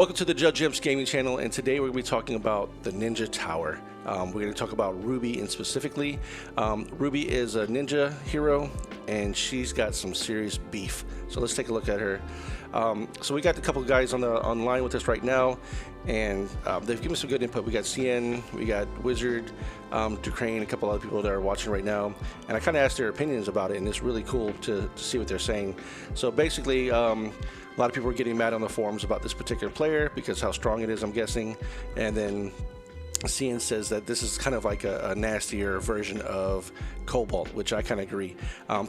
Welcome to the Jimps gaming channel, and today we're going to be talking about the Ninja Tower. We're going to talk about Ruby, and specifically, Ruby is a ninja hero, and she's got some serious beef. So let's take a look at her. So we got a couple of guys online with us right now, and they've given some good input. We got CN, we got Wizard, Ducrane, a couple other people that are watching right now, and I kind of asked their opinions about it, and it's really cool to see what they're saying. So basically, a lot of people are getting mad on the forums about this particular player because how strong it is, I'm guessing. And then CN says that this is kind of like a nastier version of Cobalt, which I kind of agree.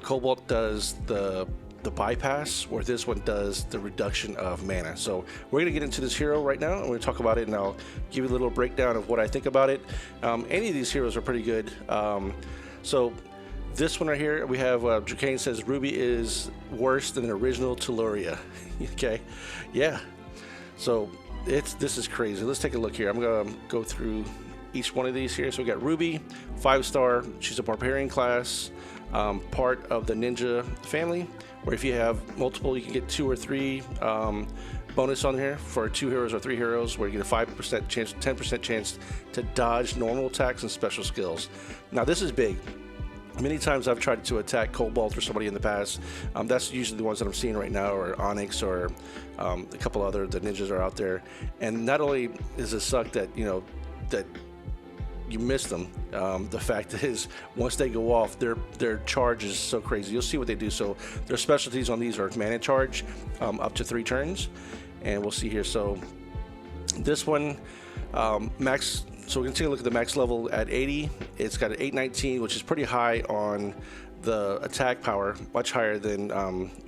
Cobalt does the bypass, where this one does the reduction of mana. So we're going to get into this hero right now, and we're going to talk about it, and I'll give you a little breakdown of what I think about it. Any of these heroes are pretty good. So this one right here, we have Ducrane says Ruby is worse than the original Telluria. Okay, yeah. So this is crazy. Let's take a look here. I'm gonna go through each one of these here. So we got Ruby, 5-star. She's a Barbarian class, part of the Ninja family, where if you have multiple, you can get 2 or 3 bonus on here for 2 heroes or 3 heroes, where you get a 5% chance, 10% chance to dodge normal attacks and special skills. Now this is big. Many times I've tried to attack Cobalt or somebody in the past. That's usually the ones that I'm seeing right now, or Onyx, or a couple other the ninjas are out there. And not only is it suck that that you miss them, the fact is once they go off, their charge is so crazy. You'll see what they do. So their specialties on these are mana charge, up to 3 turns, and we'll see here. So this one, max. So we're going to take a look at the max level at 80. It's got an 819, which is pretty high on the attack power, much higher than,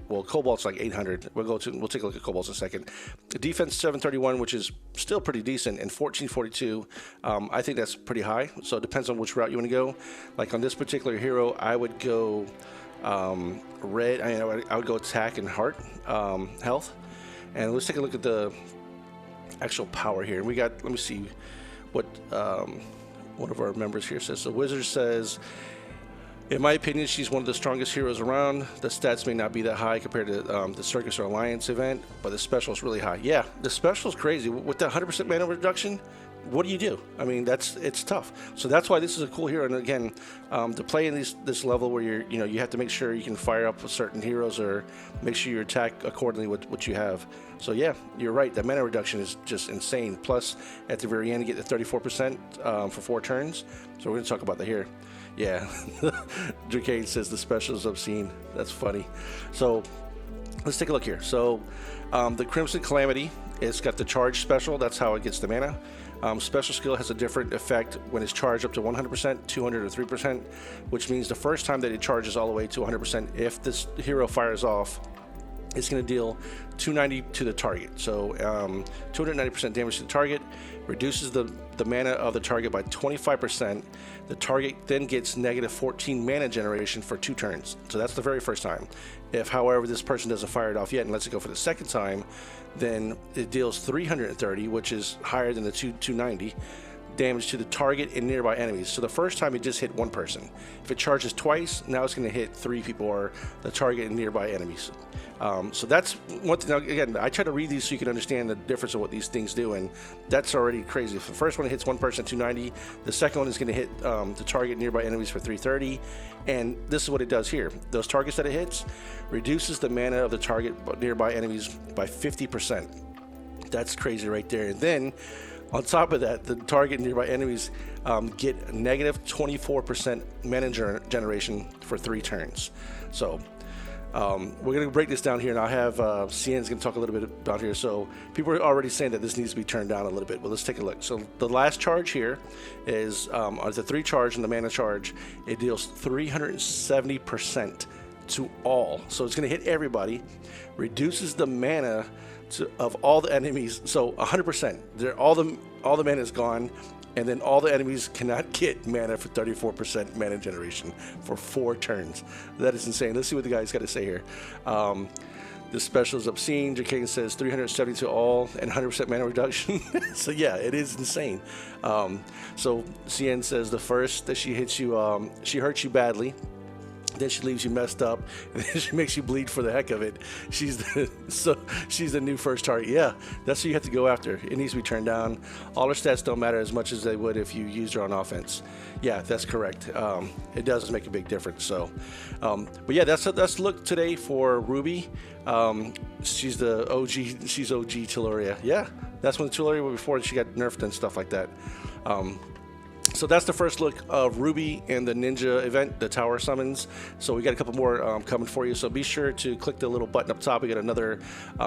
well, Cobalt's like 800. We'll take a look at Cobalt's in a second. The defense 731, which is still pretty decent, and 1442. I think that's pretty high. So it depends on which route you want to go. Like on this particular hero, I would go red. I would go attack and heart health. And let's take a look at the actual power here. We got, let me see what one of our members here says. So Wizard says, in my opinion, she's one of the strongest heroes around. The stats may not be that high compared to the Circus or Alliance event, but the special is really high. Yeah, the special is crazy. With that 100% mana reduction, what do you do? I mean, it's tough. So that's why this is a cool hero. And again, to play in this level where you have to make sure you can fire up with certain heroes, or make sure you attack accordingly with what you have. So yeah, you're right. The mana reduction is just insane. Plus, at the very end, you get the 34% for 4 turns. So we're going to talk about that here. Yeah, Ducrane says the special is obscene. That's funny. So let's take a look here. So the Crimson Calamity, it's got the charge special. That's how it gets the mana. Special skill has a different effect when it's charged up to 100%, 200, or 3%, which means the first time that it charges all the way to 100%, if this hero fires off, it's going to deal 290 to the target. So 290% damage to the target, reduces the mana of the target by 25%. The target then gets negative 14 mana generation for 2 turns. So that's the very first time. If, however, this person doesn't fire it off yet and lets it go for the second time, then it deals 330, which is higher than the 290 damage to the target and nearby enemies. So the first time it just hit 1 person. If it charges twice, now it's going to hit 3 people, or the target and nearby enemies. So that's one thing. Now, again, I try to read these so you can understand the difference of what these things do, and that's already crazy. If the first one hits 1 person, 290, the second one is going to hit the target and nearby enemies for 330, and this is what it does here. Those targets that it hits reduces the mana of the target nearby enemies by 50%. That's crazy right there. And then on top of that, the target and nearby enemies get negative 24% mana generation for 3 turns. So we're going to break this down here, and I'll have CN's going to talk a little bit about here. So people are already saying that this needs to be turned down a little bit, but let's take a look. So the last charge here is the 3 charge and the mana charge. It deals 370% to all. So it's going to hit everybody, reduces the mana of all the enemies. So 100%. All the mana is gone, and then all the enemies cannot get mana for 34% mana generation for 4 turns. That is insane. Let's see what the guy's got to say here. The special is obscene. Ducrane says 370 to all and 100% mana reduction. So yeah, it is insane. So CN says the first that she hits you, she hurts you badly. Then she leaves you messed up, and then she makes you bleed for the heck of it. She's the new first target. Yeah, that's who you have to go after. It needs to be turned down. All her stats don't matter as much as they would if you used her on offense. Yeah, that's correct. It does make a big difference. So, but yeah, that's a look today for Ruby. She's the OG. She's OG Taloria. Yeah, that's when Taloria was before she got nerfed and stuff like that. So that's the first look of Ruby and the Ninja event, the Tower Summons. So we got a couple more coming for you. So be sure to click the little button up top. We got another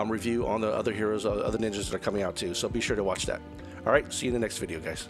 review on the other heroes, other ninjas that are coming out too. So be sure to watch that. All right, see you in the next video, guys.